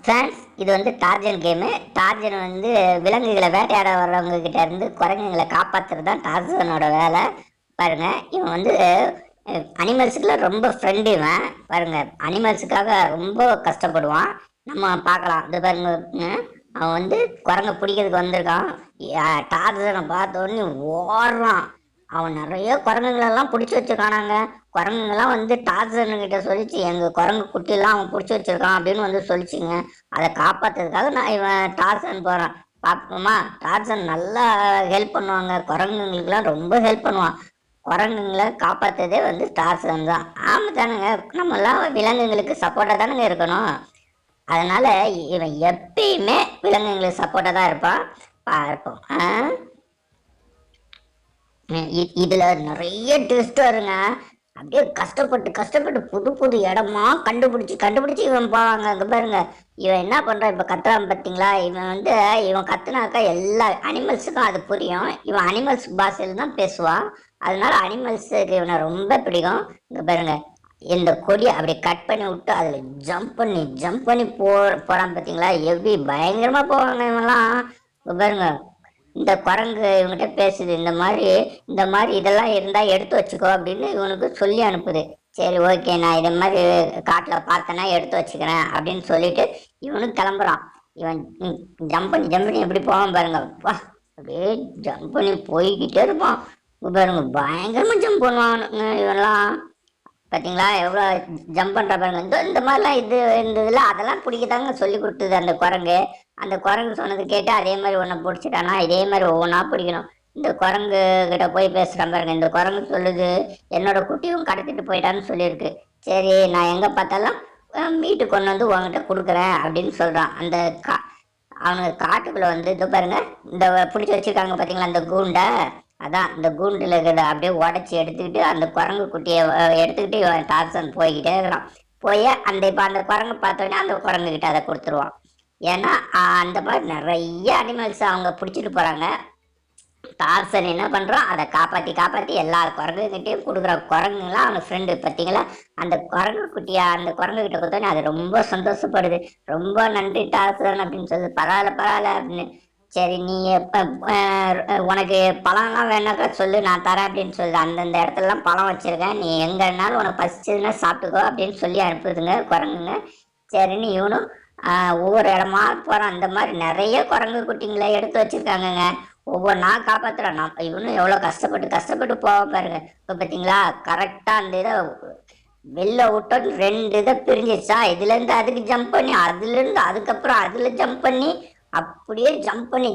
Friends, இது வந்து Tarzan game. Tarzan வந்து விலங்குகளை வேட்டையாட வர்றவங்க கிட்ட இருந்து குரங்குகளை காப்பாத்துறது தான் டார்ஜனோட வேலை. பாருங்க, இவன் வந்து அனிமல்ஸுக்குலாம் ரொம்ப ஃப்ரெண்டு. இவன் பாருங்க, அனிமல்ஸுக்காக ரொம்ப கஷ்டப்படுவான். நம்ம பார்க்கலாம். இது பாருங்க, அவன் வந்து குரங்கை பிடிக்கிறதுக்கு வந்திருக்கான். டார்ஜனை பார்த்த உடனே ஓடுறான். அவன் நிறைய குரங்குகளெல்லாம் பிடிச்சி வச்சிருக்கானாங்க. குரங்குங்கெல்லாம் வந்து டார்சன்கிட்ட சொல்லிச்சு, எங்கள் குரங்கு குட்டியெல்லாம் அவன் பிடிச்சி வச்சிருக்கான் அப்படின்னு வந்து சொல்லிச்சுங்க. அதை காப்பாற்றுறதுக்காக நான் இவன் டார்சன் போகிறான். பார்ப்போமா, டார்சன் நல்லா ஹெல்ப் பண்ணுவாங்க. குரங்குங்களுக்கெல்லாம் ரொம்ப ஹெல்ப் பண்ணுவான். குரங்குங்களை காப்பாற்றுறதே வந்து டார்சன் தான். ஆமாம் தானுங்க, நம்மெல்லாம் விலங்குங்களுக்கு சப்போர்ட்டாக தானுங்க இருக்கணும். அதனால இவன் எப்பயுமே விலங்குங்களுக்கு சப்போர்ட்டாக தான் இருப்பான். பார்ப்போம். இதுல நிறைய ட்விஸ்ட் வருங்க. அப்படியே கஷ்டப்பட்டு கஷ்டப்பட்டு புது புது இடமா கண்டுபிடிச்சு இவன் போவாங்க. அங்க பாருங்க, இவன் என்ன பண்றான், இப்ப கத்துறான் பாத்தீங்களா. இவன் வந்து இவன் கத்துனாக்கா எல்லா அனிமல்ஸுக்கும் அது புரியும். இவன் அனிமல்ஸ் பாஷையில தான் பேசுவான். அதனால அனிமல்ஸுக்கு இவனை ரொம்ப பிடிக்கும். இங்க பாருங்க, இந்த கொடியை அப்படி கட் பண்ணி விட்டு அதுல ஜம்ப் பண்ணி போறான் பாத்தீங்களா. எப்படி பயங்கரமா போவாங்க இவங்கெல்லாம். பாருங்க, இந்த குரங்கு இவங்ககிட்ட பேசுது, இந்த மாதிரி இதெல்லாம் இருந்தா எடுத்து வச்சுக்கோ அப்படின்னு இவனுக்கு சொல்லி அனுப்புது. சரி, ஓகே, நான் இதை மாதிரி காட்டில் பார்த்தேன்னா எடுத்து வச்சுக்கிறேன் அப்படின்னு சொல்லிட்டு இவனுக்கு கிளம்புறான். இவன் ஜம்ப் பண்ணி எப்படி போவான் பாருங்க. அப்படியே ஜம்ப் பண்ணி போய்கிட்டே இருப்பான். பாருங்க, பயங்கரமா ஜம்ப் பண்ணுவானுங்க இவெல்லாம். பார்த்தீங்களா எவ்வளோ ஜம்ப் பண்ணுற பாருங்க. இந்த மாதிரிலாம் இந்த இதில் அதெல்லாம் பிடிக்கதாங்க சொல்லி கொடுத்தது அந்த குரங்கு. அந்த குரங்கு சொன்னது கேட்டு அதே மாதிரி ஒன்றை பிடிச்சிட்டானா இதே மாதிரி ஒவ்வொன்றா பிடிக்கணும். இந்த குரங்கு கிட்ட போய் பேசுகிறான் பாருங்க. இந்த குரங்கு சொல்லுது, என்னோட குட்டியும் கடத்திட்டு போயிட்டான்னு சொல்லியிருக்கு. சரி, நான் எங்கே பார்த்தாலும் மீட்டு கொண்டு வந்து உங்ககிட்ட கொடுக்குறேன் அப்படின்னு சொல்கிறான். அவனுக்கு காட்டுக்குள்ளே வந்து இது பாருங்க, இந்த பிடிச்சி வச்சுருக்காங்க பார்த்தீங்களா அந்த கூண்டை. அதான் இந்த கூண்டில் இருக்கிறத அப்படியே உடச்சி எடுத்துக்கிட்டு அந்த குரங்கு குட்டியை எடுத்துக்கிட்டு இவன் டார்சன் போய்கிட்டே இருக்கிறான். இப்போ அந்த குரங்கு பார்த்தோன்னே அந்த குரங்கு கிட்ட அதை கொடுத்துருவான். ஏன்னா அந்த மாதிரி நிறைய அனிமல்ஸ் அவங்க பிடிச்சிட்டு போகிறாங்க. டார்சன் என்ன பண்ணுறான், அதை காப்பாற்றி எல்லா குரங்குகிட்டையும் கொடுக்குற. குரங்குலாம் அவனுக்கு ஃப்ரெண்டு. பார்த்தீங்களா, அந்த குரங்கு குட்டியா அந்த குரங்கு கிட்ட கொடுத்தோன்னே அது ரொம்ப சந்தோஷப்படுது. ரொம்ப நன்றி டார்சன் அப்படின்னு சொல்லுது. பரவாயில்ல அப்படின்னு. சரி, நீ உனக்கு பழம்லாம் வேணாக்கா சொல்லு, நான் தரேன் அப்படின்னு சொல்லுது. அந்தந்த இடத்துலலாம் பழம் வச்சுருக்கேன், நீ எங்கேனாலும் உனக்கு பசிச்சதுன்னா சாப்பிட்டுக்கோ அப்படின்னு சொல்லி அனுப்புதுங்க குரங்குங்க. சரின்னு இவனும் ஒவ்வொரு இடமா போகிறான். அந்த மாதிரி நிறைய குரங்கு குட்டிங்களை எடுத்து வச்சுருக்காங்கங்க. ஒவ்வொன்றா காப்பாற்றுறான். இவனும் எவ்வளோ கஷ்டப்பட்டு போக பாருங்க. இப்போ பார்த்தீங்களா, கரெக்டாக அந்த இதை வெளில விட்டோன்னு 2 இதை பிரிஞ்சிச்சா. இதுலேருந்து அதுக்கு ஜம்ப் பண்ணி, அதுலேருந்து அதுக்கப்புறம் அதில் ஜம்ப் பண்ணி, அப்படியே ஜம்ப் பண்ணி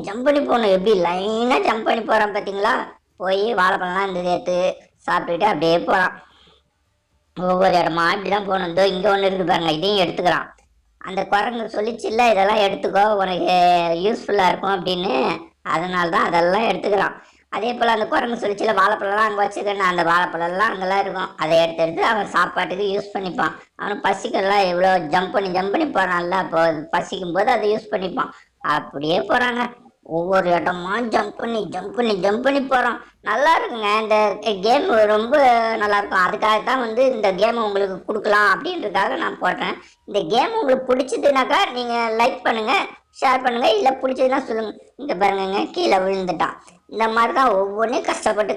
போகணும். எப்படி லைனாக ஜம்ப் பண்ணி போகிறான் பார்த்தீங்களா. போய் வாழைப்பழம்லாம் இந்த சேர்த்து சாப்பிட்டுக்கிட்டு அப்படியே போகிறான். ஒவ்வொரு இடமா இப்படிலாம் போகணும். இதோ இங்கே ஒன்று இருக்குது பாருங்க, இதையும் எடுத்துக்கிறான். அந்த குரங்கு சொல்லிச்சுல்ல, இதெல்லாம் எடுத்துக்கோ உனக்கு யூஸ்ஃபுல்லாக இருக்கும் அப்படின்னு. அதனால தான் அதெல்லாம் எடுத்துக்கிறான். அதே போல் அந்த குரங்கு சொல்லிச்சுல, வாழைப்பழம்லாம் அங்கே வச்சுக்கணும். அந்த வாழைப்பழம்லாம் அங்கெல்லாம் இருக்கும். அதை எடுத்து அவன் சாப்பாட்டுக்கு யூஸ் பண்ணிப்பான். அவனுக்கு பசிக்கெல்லாம் எவ்வளோ ஜம்ப் பண்ணி போகிறான்ல, அப்போ பசிக்கும் போது அதை யூஸ் பண்ணிப்பான். அப்படியே போகிறாங்க. ஒவ்வொரு இடமா ஜம்ப் பண்ணி போகிறோம். நல்லா இருக்குங்க இந்த கேம், ரொம்ப நல்லாயிருக்கும். அதுக்காகத்தான் வந்து இந்த கேமை உங்களுக்கு கொடுக்கலாம் அப்படின்றதுக்காக நான் போடுறேன். இந்த கேம் உங்களுக்கு பிடிச்சதுனாக்கா நீங்கள் லைக் பண்ணுங்கள், ஷேர் பண்ணுங்கள். இல்லை பிடிச்சதுன்னா சொல்லுங்கள். இந்த பாருங்கங்க, கீழே விழுந்துட்டான். இந்த மாதிரி தான் ஒவ்வொன்றையும் கஷ்டப்பட்டு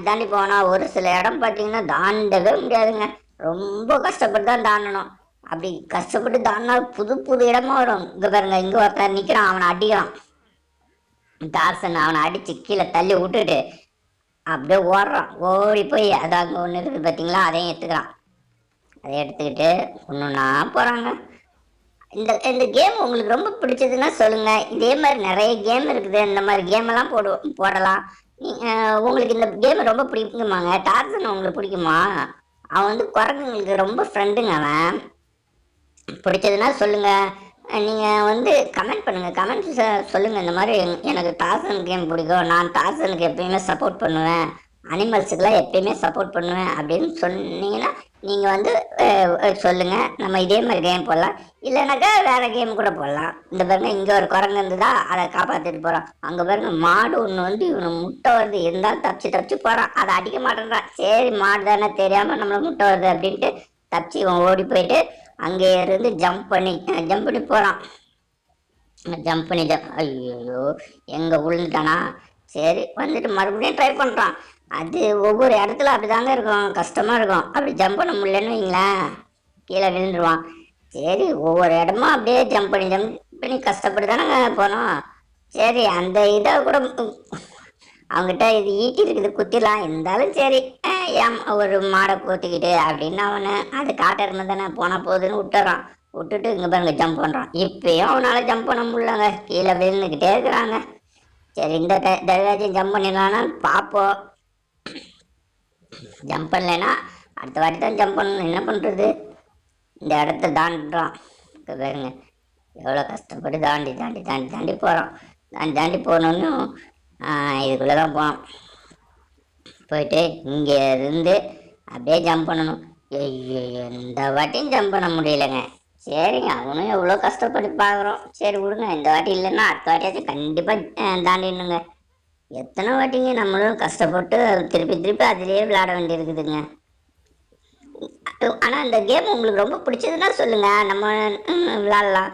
தாண்டி போனால் ஒரு சில இடம் பார்த்தீங்கன்னா தாண்டவே முடியாதுங்க. ரொம்ப கஷ்டப்பட்டு தான் தாண்டணும். அப்படி கஷ்டப்பட்டு தாண்டினா புது இடமா வரும். இங்க பாருங்க, இங்க ஒருத்தர் நிக்கிறான், அவனை அடிக்கிறான். டார்சன் அவனை அடிச்சு கீழே தள்ளி விட்டுட்டு அப்படியே ஓடுறான். ஓடி போய் அது அங்கே ஒன்று இருக்குது பார்த்தீங்களா, அதையும் எடுத்துக்கிறான். அதை எடுத்துக்கிட்டு ஒன்றுன்னா போகிறாங்க. இந்த கேம் உங்களுக்கு ரொம்ப பிடிச்சதுன்னா சொல்லுங்கள். இதே மாதிரி நிறைய கேம் இருக்குது. இந்த மாதிரி கேமெல்லாம் போடலாம். உங்களுக்கு இந்த கேம் ரொம்ப பிடிக்குமாங்க? டார்சன் உங்களுக்கு பிடிக்குமா? அவன் வந்து குரங்குங்களுக்கு ரொம்ப ஃப்ரெண்டுங்க. அவன் பிடிச்சதுன்னா சொல்லுங்கள். நீங்கள் வந்து கமெண்ட் பண்ணுங்கள். கமெண்ட்ஸ் சொல்லுங்கள். இந்த மாதிரி எனக்கு டார்சன் கேம் பிடிக்கும், நான் டார்சனுக்கு எப்பயுமே சப்போர்ட் பண்ணுவேன், அனிமல்ஸுக்கெல்லாம் எப்பயுமே சப்போர்ட் பண்ணுவேன் அப்படின்னு சொன்னீங்கன்னா நீங்கள் வந்து சொல்லுங்கள். நம்ம இதே மாதிரி கேம் போடலாம். இல்லைனாக்கா வேறு கேம் கூட போடலாம். இந்த பாருங்க, இங்கே ஒரு குரங்கு இருந்ததா, அதை காப்பாற்றிட்டு போகிறான். அங்கே பாருங்க, மாடு ஒன்று வந்து இவனை முட்டை வருது, இருந்தாலும் தப்பிச்சு போகிறான். அதை அடிக்க மாட்டேன்றான். சரி, மாடு தானே தெரியாமல் நம்மளை முட்டை வருது அப்படின்ட்டு தப்பிச்சு இவன் ஓடி போயிட்டு அங்கே இருந்து ஜம்ப் பண்ணி போகிறான். ஜம்ப் பண்ணி ஐயோ எங்கே விழுந்துட்டானா. சரி வந்துட்டு மறுபடியும் ட்ரை பண்ணுறான். அது ஒவ்வொரு இடத்துல அப்படிதாங்க இருக்கும், கஷ்டமாக இருக்கும். அப்படி ஜம்ப் பண்ண முடியலன்னு வைங்களேன், கீழே விழுந்துருவான். சரி ஒவ்வொரு இடமா அப்படியே ஜம்ப் பண்ணி கஷ்டப்பட்டு தானேங்க போனோம். சரி அந்த இதை கூட அவங்ககிட்ட இது ஈட்டி இருக்குது குத்திடலாம், இருந்தாலும் சரி ஏன் ஒரு மாடை கூத்திக்கிட்டு அப்படின்னு அவனை அது காட்டெருமை தானே போனால் போகுதுன்னு விட்டுட்டு இங்கே பாருங்க ஜம்ப் பண்ணுறான். இப்பயும் அவனால் ஜம்ப் பண்ண முடியலங்க, கீழே விழுந்துக்கிட்டே இருக்கிறாங்க. சரி இந்த தடவையாச்சும் ஜம்ப் பண்ணிடலான்னு பார்ப்போம். ஜம்ப் பண்ணலைன்னா அடுத்த வாட்டி தான் ஜம்ப் பண்ணணும், என்ன பண்ணுறது. இந்த இடத்த தாண்டுறான் பாருங்க, எவ்வளோ கஷ்டப்பட்டு தாண்டி தாண்டி தாண்டி தாண்டி போகிறோம். தாண்டி போனோன்னு இதுக்குள்ளே தான் போனோம். போயிட்டு இங்கே இருந்து அப்படியே ஜம்ப் பண்ணணும். ஐயோ இந்த வாட்டியும் ஜம்ப் பண்ண முடியலைங்க. சரிங்க அவனும் எவ்வளோ கஷ்டப்பட்டு பார்க்குறோம். சரி விடுங்க, இந்த வாட்டி இல்லைன்னா அடுத்த வாட்டியாச்சும் கண்டிப்பாக தாண்டிடணுங்க. எத்தனை வாட்டிங்க நம்மளும் கஷ்டப்பட்டு திருப்பி அதிலேயே விளையாட வேண்டியிருக்குதுங்க. ஆனால் இந்த கேம் உங்களுக்கு ரொம்ப பிடிச்சதுன்னா சொல்லுங்கள், நம்ம விளாட்லாம்.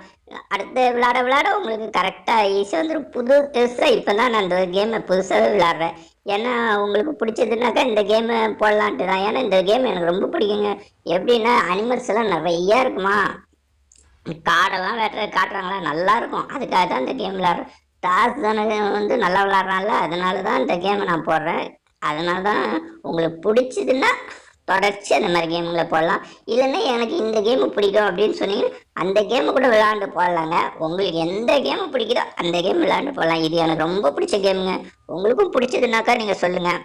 அடுத்து விளாட உங்களுக்கு கரெக்டாக ஈஸியாக வந்துடும். புதுசாக இப்போ தான் நான் இந்த கேமை புதுசாகவே விளாட்றேன். ஏன்னா உங்களுக்கு பிடிச்சதுனாக்கா இந்த கேமை போடலான்ட்டு தான். ஏன்னா இந்த கேம் எனக்கு ரொம்ப பிடிக்குங்க. எப்படின்னா அனிமல்ஸ் எல்லாம் நிறையா இருக்குமா, காடெல்லாம் காட்டுறாங்களா, நல்லா இருக்கும். அதுக்காக தான் இந்த கேம் விளாட்றேன். டாஸ் தானே வந்து நல்லா விளாட்றான்ல, அதனால தான் இந்த கேமை நான் போடுறேன். அதனால தான் உங்களுக்கு பிடிச்சதுன்னா தொடர்ச்சி அந்த மாதிரி கேமுங்களை போடலாம். இல்லைன்னா எனக்கு இந்த கேமு பிடிக்கும் அப்படின்னு சொன்னீங்கன்னா அந்த கேமு கூட விளையாண்டு போடலாங்க. உங்களுக்கு எந்த கேமு பிடிக்குதோ அந்த கேம் விளையாண்டு போடலாம். இது எனக்கு ரொம்ப பிடிச்ச கேமுங்க. உங்களுக்கும் பிடிச்சதுனாக்கா நீங்கள் சொல்லுங்கள்,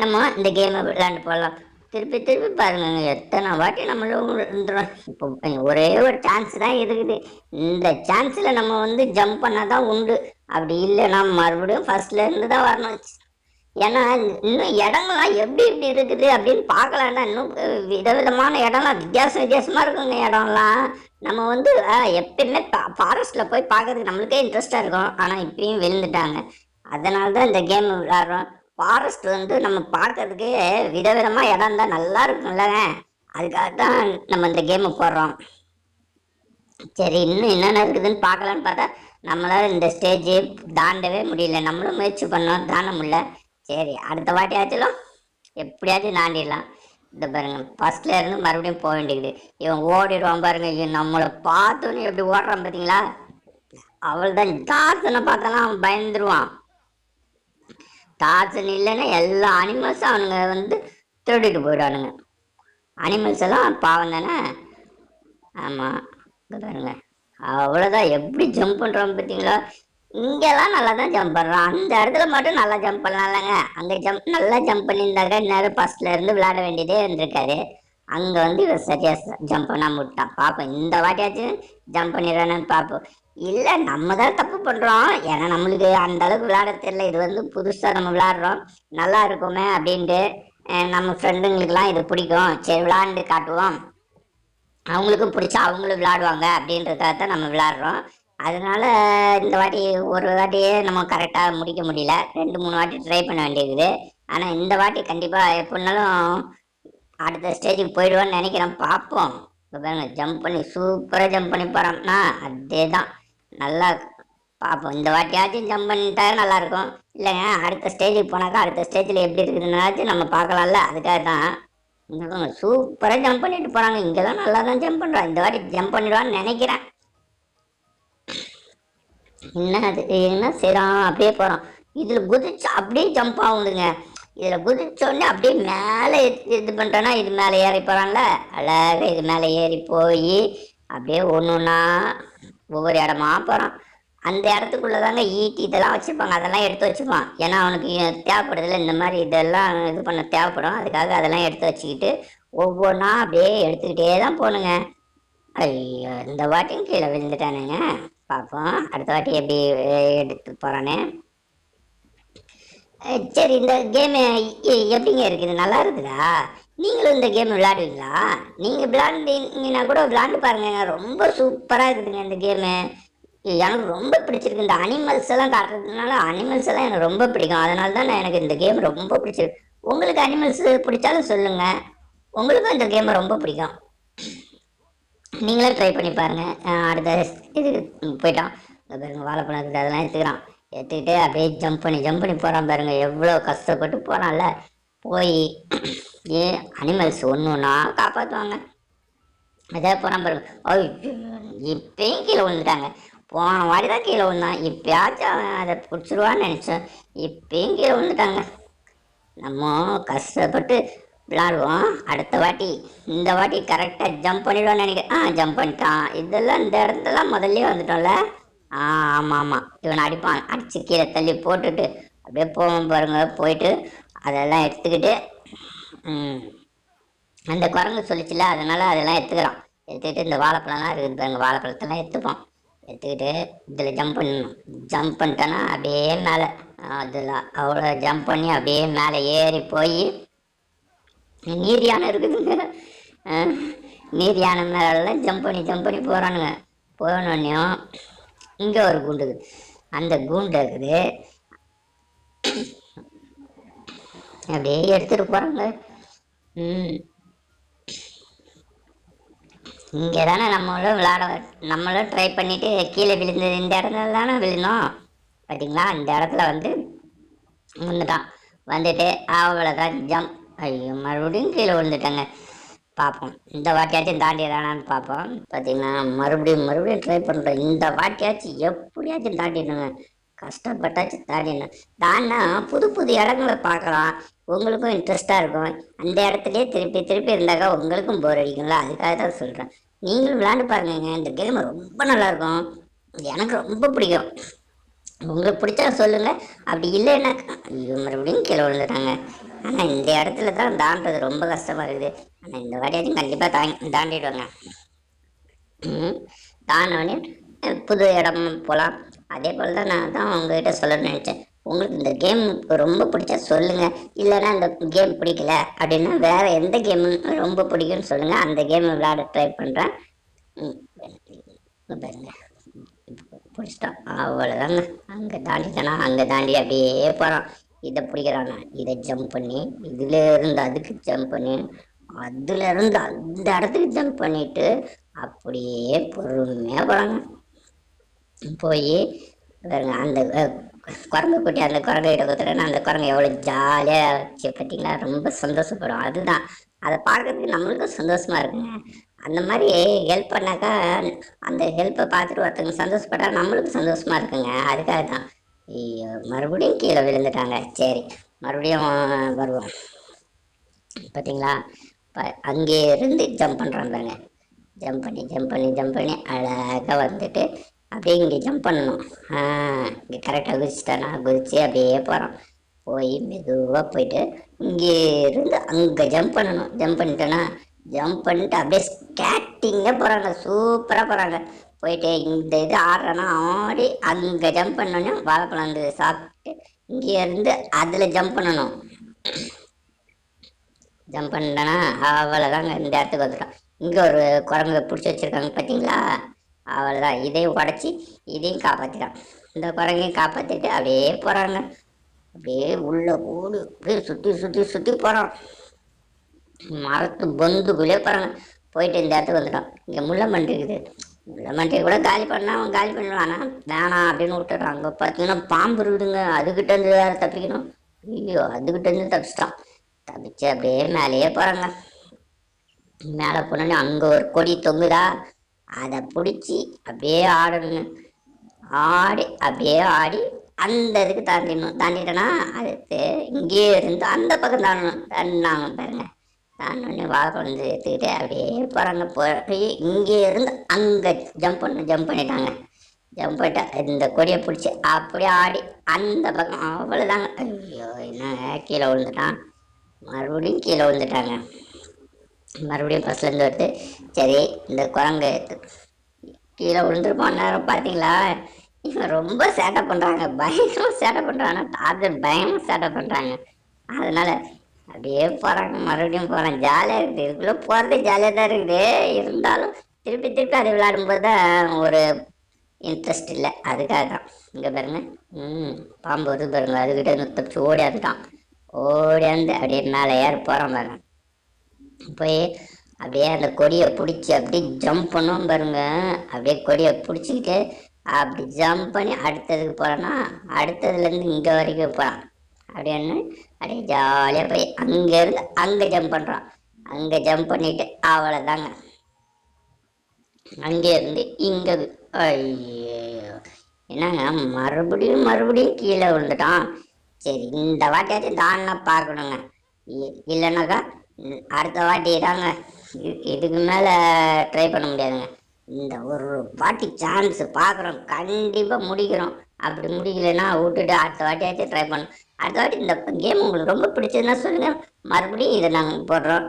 நம்ம இந்த கேமை விளையாண்டு போடலாம். திருப்பி பாருங்க, எத்தனை வாட்டி நம்மளும் இருந்துடும். இப்போ ஒரே ஒரு சான்ஸ் தான் இருக்குது. இந்த சான்ஸில் நம்ம வந்து ஜம்ப் பண்ணால் தான் உண்டு. அப்படி இல்லைன்னா மறுபடியும் ஃபர்ஸ்ட்லேருந்து தான் வரணும். ஏன்னா இன்னும் இடங்கள்லாம் எப்படி இருக்குது அப்படின்னு பார்க்கலான்னா இன்னும் விதவிதமான இடம்லாம் வித்தியாசமாக இருக்குங்க. இடம்லாம் நம்ம வந்து எப்பயுமே ஃபாரஸ்ட்டில் போய் பார்க்கறதுக்கு நம்மளுக்கே இன்ட்ரெஸ்டாக இருக்கும். ஆனால் இப்பயும் விழுந்துட்டாங்க. அதனால தான் இந்த கேம் விளையாடுறோம். ஃபாரஸ்ட் வந்து நம்ம பார்க்கறதுக்கு விதவிதமாக இடம் தான் நல்லா இருக்கும்லங்க, அதுக்காக தான் நம்ம இந்த கேமை போடுறோம். சரி இன்னும் என்னென்ன இருக்குதுன்னு பார்க்கலான்னு பார்த்தா நம்மளால் இந்த ஸ்டேஜ் தாண்டவே முடியல. நம்மளும் முயற்சி பண்ணோம், தாண்ட முடியல. சரி அடுத்த வாட்டி ஆச்சுலாம் எப்படியாச்சும் தாண்டிடலாம். இந்த பாருங்க ஃபர்ஸ்ட்ல இருந்து மறுபடியும் போக வேண்டியது. இவன் ஓடிடுவான் பாருங்க, இவன் நம்மளை பார்த்தோன்னு எப்படி ஓடுறான் பார்த்தீங்களா. அவள் தான் டார்சனை பார்த்தாலாம் அவன் பயந்துருவான். டார்சன் இல்லைன்னா எல்லா அனிமல்ஸும் அவனுங்க வந்து திருடிட்டு போயிடுவானுங்க. அனிமல்ஸ் எல்லாம் பாவம் தானே. ஆமாம் பாருங்க அவ்வளோதான், எப்படி ஜம்ப் பண்ணுறான் பார்த்தீங்களா. இங்கெல்லாம் நல்லா தான் ஜம்ப் பண்ணுறான், அந்த இடத்துல மட்டும் நல்லா ஜம்ப் பண்ணலாம்லங்க. அங்கே நல்லா ஜம்ப் பண்ணியிருந்தாக்க நேரம் ஃபர்ஸ்ட்ல இருந்து விளையாட வேண்டியதே இருந்திருக்காரு. அங்கே வந்து இவர் சரியாக ஜம்ப் பண்ணாமல் விட்டான். பார்ப்போம் இந்த வாட்டியாச்சும் ஜம்ப் பண்ணிடுறானு பார்ப்போம். இல்லை நம்ம தான் தப்பு பண்ணுறோம், ஏன்னா நம்மளுக்கு அந்த அளவுக்கு விளையாட தெரியல. இது வந்து புதுசாக நம்ம விளையாடுறோம், நல்லா இருக்குமே அப்படின்ட்டு நம்ம ஃப்ரெண்டுங்களுக்கெல்லாம் இது பிடிக்கும். சரி விளையாண்டு காட்டுவோம், அவங்களுக்கும் பிடிச்சா அவங்களும் விளையாடுவாங்க அப்படின்றதுக்காக தான் நம்ம விளையாடுறோம். அதனால இந்த வாட்டி ஒரு வாட்டியே நம்ம கரெக்டாக முடிக்க முடியல, 2-3 வாட்டி ட்ரை பண்ண வேண்டியிருக்குது. ஆனால் இந்த வாட்டி கண்டிப்பாக எப்படினாலும் அடுத்த ஸ்டேஜுக்கு போயிடுவான்னு நினைக்கிறேன். பார்ப்போம். இப்போ பாருங்க ஜம்ப் பண்ணி சூப்பராக ஜம்ப் பண்ணி போகிறோம்னா அதே தான் நல்லா பார்ப்போம். இந்த வாட்டியாச்சும் ஜம்ப் பண்ணிட்டா நல்லாயிருக்கும். இல்லைங்க அடுத்த ஸ்டேஜுக்கு போனாக்கா அடுத்த ஸ்டேஜில் எப்படி இருக்குதுன்னாச்சும் நம்ம பார்க்கலாம்ல, அதுக்காக தான். சூப்பராக ஜம்ப் பண்ணிட்டு போகிறாங்க. இங்கே தான் நல்லா தான் ஜம்ப் பண்ணுறான். இந்த வாட்டி ஜம்ப் பண்ணிடுவான்னு நினைக்கிறேன். என்ன செய்யறான், அப்படியே போகிறான். இதில் குதிச்சு அப்படியே ஜம்ப் ஆகுதுங்க. இதில் குதிச்சோடனே அப்படியே மேலே இது பண்ணுறேன்னா இது மேலே ஏறி போகிறான்ல, அழகாக இது மேலே ஏறி போய் அப்படியே ஒன்று ஒன்றா ஒவ்வொரு இடமா போகிறான். அந்த இடத்துக்குள்ளே தாங்க ஈட்டி இதெல்லாம் வச்சுருப்பாங்க, அதெல்லாம் எடுத்து வச்சுப்பான். ஏன்னா அவனுக்கு தேவைப்படுதில்ல, இந்த மாதிரி இதெல்லாம் இது பண்ண தேவைப்படும். அதுக்காக அதெல்லாம் எடுத்து வச்சுக்கிட்டு ஒவ்வொன்றா அப்படியே எடுத்துக்கிட்டே தான் போகணுங்க. ஐயோ இந்த வாட்டியும் கீழே விழுந்துட்டானுங்க. பார்ப்போம் அடுத்த வாட்டி எப்படி எடுத்து போகிறானே. சரி இந்த கேமு எப்படிங்க இருக்குது, நல்லா இருக்குதா? நீங்களும் இந்த கேம் விளையாடுவீங்களா? நீங்கள் விளையாண்டிங்கன்னா கூட விளையாண்டு பாருங்க, ரொம்ப சூப்பராக இருக்குதுங்க இந்த கேமு. எனக்கு ரொம்ப பிடிச்சிருக்கு. இந்த அனிமல்ஸ் எல்லாம் காட்டுறதுனால அனிமல்ஸ் எல்லாம் எனக்கு ரொம்ப பிடிக்கும். அதனால தான் எனக்கு இந்த கேம் ரொம்ப பிடிச்சிருக்கு. உங்களுக்கு அனிமல்ஸ் பிடிச்சாலும் சொல்லுங்கள், உங்களுக்கும் இந்த கேம் ரொம்ப பிடிக்கும். நீங்களும் ட்ரை பண்ணி பாருங்கள். அடுத்த இது போயிட்டான். பாருங்கள் வாழைப்பழம் இருக்குது, அதெல்லாம் எடுத்துக்கிறான். எடுத்துக்கிட்டு அப்படியே ஜம்ப் பண்ணி போகிறான் பாருங்கள். எவ்வளோ கஷ்டப்பட்டு போகிறான்ல. போய் அனிமல்ஸ் ஒன்று ஒன்றா காப்பாற்றுவாங்க. அதே போகிறான் பாருங்க. இப்பயும் கீழே விழுந்துட்டாங்க. போன வாடி தான் கீழே விழுந்தான். இப்பயாச்சும் அவன் அதை பிடிச்சிருவான்னு நினச்சேன். இப்பயும் கீழே விழுந்துட்டாங்க. நம்ம கஷ்டப்பட்டு விளாடுவோம். அடுத்த வாட்டி இந்த வாட்டி கரெக்டாக ஜம்ப் பண்ணிடுவான்னு நினைக்கிறேன். ஜம்ப் பண்ணிட்டான். இதெல்லாம் இந்த இடத்துலாம் முதல்ல வந்துட்டோம்ல. ஆமாம் ஆமாம், இவனை அடிப்பான். அடித்து கீழே தள்ளி போட்டுட்டு அப்படியே போவோம் பாருங்க. போயிட்டு அதெல்லாம் எடுத்துக்கிட்டு அந்த குரங்கு சொல்லிச்சுல, அதனால் அதெல்லாம் எடுத்துக்கிறான். எடுத்துக்கிட்டு இந்த வாழைப்பழம்லாம் இருக்குது பாருங்க, வாழைப்பழத்தெல்லாம் எடுத்துப்போம். எடுத்துக்கிட்டு இதில் ஜம்ப் பண்ணணும். ஜம்ப் பண்ணிட்டோன்னா அப்படியே மேலே அதில் அவ்வளோ ஜம்ப் பண்ணி அப்படியே மேலே ஏறி போய் நீர் யானை இருக்குதுங்க. நீர் யானை மேலெல்லாம் ஜம்ப் பண்ணி போகிறானுங்க. போனோடனையும் இங்கே ஒரு கூண்டு இருக்குது. அந்த கூண்டு இருக்குது, அப்படியே எடுத்துகிட்டு போகிறாங்க. இங்கே தானே நம்மளும் ட்ரை பண்ணிவிட்டு கீழே விழுந்தது. இந்த இடத்துல தானே விழுந்தோம் பார்த்தீங்களா. இந்த இடத்துல வந்துட்டான். வந்துட்டு அவ்வளோதான் ஜம்ப். ஐயோ, மறுபடியும் கீழே விழுந்துட்டாங்க. பார்ப்போம் இந்த வாட்டியாச்சும் தாண்டிடுறானான்னு பார்ப்போம். பார்த்தீங்கன்னா மறுபடியும் ட்ரை பண்ணுறோம். இந்த வாட்டியாச்சும் எப்படியாச்சும் தாண்டிடுங்க. கஷ்டப்பட்டாச்சும் தாண்டிடணும். தாண்டினா புது இடங்களை பார்க்கலாம். உங்களுக்கும் இன்ட்ரெஸ்டாக இருக்கும். அந்த இடத்துலையே திருப்பி இருந்தாக்கா உங்களுக்கும் போர் அடிக்குங்களா. அதுக்காக தான் சொல்கிறேன். நீங்களும் விளையாண்டு பாருங்க. இந்த கேம் ரொம்ப நல்லாயிருக்கும். எனக்கு ரொம்ப பிடிக்கும். உங்களுக்கு பிடிச்சா சொல்லுங்கள். அப்படி இல்லைன்னா ஐயோ மறுபடியும் கீழே விழுந்துட்டாங்க. ஆனால் இந்த இடத்துல தான் தாண்டது ரொம்ப கஷ்டமாக இருக்குது. ஆனால் இந்த வாட்டியாச்சும் கண்டிப்பாக தாண்டிடுவாங்க. தாண்டோடனே புது இடம் போகலாம். அதே போல் தான் நான் தான் உங்ககிட்ட சொல்லணும்னு நினச்சேன். உங்களுக்கு இந்த கேம் ரொம்ப பிடிச்சா சொல்லுங்கள். இல்லைன்னா இந்த கேம் பிடிக்கல அப்படின்னா வேறு எந்த கேம் ரொம்ப பிடிக்கும்னு சொல்லுங்கள். அந்த கேம் விளையாட ட்ரை பண்ணுறேன். பாருங்க பிடிச்சிட்டான். அவ்வளோதாங்க. அங்கே தாண்டி அப்படியே போகிறான். இதை பிடிக்கிறானா, இதை ஜம்ப் பண்ணி இதில் இருந்து அதுக்கு ஜம்ப் பண்ணி அதில் இருந்து அந்த இடத்துக்கு ஜம்ப் பண்ணிவிட்டு அப்படியே பொறுமையாக போகிறாங்க. போய் பாருங்க அந்த குரங்கு குட்டி, அந்த குரங்கு கிட்ட கொடுத்துட்டேன்னா அந்த குரங்கு எவ்வளோ ஜாலியாக வச்சு பார்த்தீங்களா, ரொம்ப சந்தோஷப்படும். அதுதான் அதை பார்க்கறதுக்கு நம்மளுக்கும் சந்தோஷமாக இருக்குங்க. அந்த மாதிரி ஹெல்ப் பண்ணாக்கா அந்த ஹெல்ப்பை பார்த்துட்டு ஒருத்தவங்க சந்தோஷப்பட்டா நம்மளுக்கும் சந்தோஷமாக இருக்குங்க. அதுக்காக தான். மறுபடியும் கீழே விழுந்துட்டாங்க. சரி, மறுபடியும் வருவோம். பார்த்தீங்களா, அங்கே இருந்து ஜம்ப் பண்ணுறான் பாருங்க. ஜம்ப் பண்ணி அழகாக வந்துட்டு அப்படியே இங்கே ஜம்ப் பண்ணணும். இங்கே கரெக்டாக குதிச்சிட்டானா, குதிச்சு அப்படியே போகிறோம். போய் மெதுவாக போயிட்டு இங்கே இருந்து அங்கே ஜம்ப் பண்ணணும். ஜம்ப் பண்ணிட்டு அப்படியே ஸ்கேட்டிங்காக போகிறாங்க. சூப்பராக போகிறாங்க. போயிட்டு இந்த இது ஆடுறேன்னா ஆடி அங்கே ஜம்ப் பண்ணோன்னே வாழைப்பழம் வந்து சாப்பிட்டு இங்கே இருந்து அதில் ஜம்ப் பண்ணணும். ஜம்ப் பண்ணிட்டேன்னா அவ்வளோதாங்க. இந்த இடத்துக்கு வந்துட்டோம். இங்கே ஒரு குரங்கு பிடிச்சி வச்சுருக்காங்க பார்த்தீங்களா, அவ்வளோதான். இதையும் உடச்சி இதையும் காப்பாற்றிட்டான். இந்த குரங்கையும் காப்பாற்றிட்டு அப்படியே போகிறாங்க. அப்படியே உள்ளே ஓடு அப்படியே சுற்றி போகிறோம். மரத்து பொந்துக்குள்ளே போகிறாங்க. போயிட்டு இந்த இடத்துக்கு வந்துட்டோம். இங்கே முள்ளமண்டி இருக்குது. முள்ளமண்டி கூட காலி பண்ணிடுவான். ஆனால் வேணாம் அப்படின்னு விட்டுறான். அங்கே பார்த்தீங்கன்னா பாம்பு இருக்குதுங்க. அதுக்கிட்ட இருந்து வேறு தப்பிக்கணும். ஐயோ, அதுக்கிட்ட இருந்து தப்பிச்சிட்டான். தப்பிச்சு அப்படியே மேலேயே போகிறாங்க. மேலே போனோடனே அங்கே ஒரு கொடி தொங்குதா, அதை பிடிச்சி அப்படியே ஆடணுங்க. அப்படியே ஆடி அந்த இதுக்கு தாண்டிட்டோன்னா அடுத்து இங்கேயே இருந்து அந்த பக்கம் தாண்டினாங்க பாருங்க. தாண்டோடனே வாழைப்பழம் எடுத்துக்கிட்டு அப்படியே போகிறாங்க. போய் இங்கே இருந்து அங்கே ஜம்ப் பண்ணிட்டாங்க. ஜம்ப் பண்ணிட்டா இந்த கொடியை பிடிச்சி அப்படியே ஆடி அந்த பக்கம். அவ்வளோதாங்க. ஐயோ, என்ன கீழே விழுந்துட்டான். மறுபடியும் கீழே விழுந்துட்டாங்க. மறுபடியும் ஃபஸ்ட்லேருந்து வருது. சரி, இந்த குரங்கு கீழே விழுந்துருப்போம் நேரம். பார்த்தீங்களா, இவன் ரொம்ப சேட்டை பண்ணுறாங்க. பயங்கரமாக சேட்டை பண்ணுறாங்க. டார்கெட் பயங்கரமாக சேட்டை பண்ணுறாங்க. அதனால் அப்படியே போகிறாங்க. மறுபடியும் போகிறாங்க. ஜாலியாக இருக்குது. இதுக்குள்ளே போகிறது ஜாலியாக தான் இருக்குது. இருந்தாலும் திருப்பி அதை விளையாடும்போது தான் ஒரு இன்ட்ரெஸ்ட் இல்லை. அதுக்காக தான். இங்கே பாருங்க, பாம்பு வருது பாருங்க. அதுக்கிட்ட தப்பிச்சு ஓடியாந்துட்டான். ஓடியாந்து அப்படியே மேலே ஏறி போகிறோம் பாருங்க. போய் அப்படியே அந்த கொடியை பிடிச்சி அப்படியே ஜம்ப் பண்ணுவோம் பாருங்க. அப்படியே கொடியை பிடிச்சிக்கிட்டு அப்படி ஜம்ப் பண்ணி அடுத்ததுக்கு போகிறோன்னா அடுத்ததுலேருந்து இங்கே வரைக்கும் போகலாம். அப்படின்னு அப்படியே ஜாலியாக போய் அங்கேருந்து அங்கே ஜம்ப் பண்ணுறோம். அங்கே ஜம்ப் பண்ணிவிட்டு அவ்வளோதாங்க. அங்கேருந்து இங்கே ஐயோ என்னங்க மறுபடியும் மறுபடியும் கீழே விழுந்துட்டான். சரி இந்த வாட்டியாச்சும் தானா பார்க்கணுங்க. இல்லைனாக்கா அடுத்த வாட்டி தாங்க இதுக்கு மேலே ட்ரை பண்ண முடியாதுங்க. இந்த ஒரு வாட்டி சான்ஸ் பார்க்குறோம், கண்டிப்பாக முடிக்கிறோம். அப்படி முடிக்கலைன்னா விட்டுட்டு அடுத்த வாட்டியாச்சும் ட்ரை பண்ணணும். அடுத்த வாட்டி இந்த கேம் உங்களுக்கு ரொம்ப பிடிச்சதுன்னா சொல்லுங்கள், மறுபடியும் இதை நாங்கள் போடுறோம்.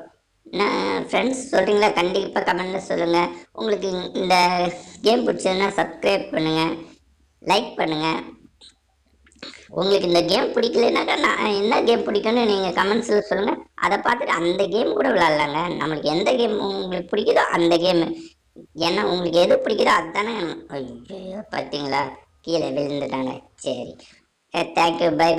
ஃப்ரெண்ட்ஸ் சொல்கிறீங்களா? கண்டிப்பாக கமெண்ட்டில் சொல்லுங்கள். உங்களுக்கு இந்த கேம் பிடிச்சதுன்னா சப்ஸ்கிரைப் பண்ணுங்கள், லைக் பண்ணுங்கள். உங்களுக்கு இந்த கேம் பிடிக்கலனாக்கா நான் என்ன கேம் பிடிக்கும்னு நீங்கள் கமெண்ட்ஸில் சொல்லுங்கள். அதை பார்த்துட்டு அந்த கேம் கூட விளாட்லாங்க. நம்மளுக்கு எந்த கேம் உங்களுக்கு பிடிக்குதோ அந்த கேமு. ஏன்னா உங்களுக்கு எது பிடிக்குதோ அதுதானே. ஐயோ பார்த்தீங்களா கீழே விழுந்துட்டாங்க. சரி தேங்க்யூ, பை.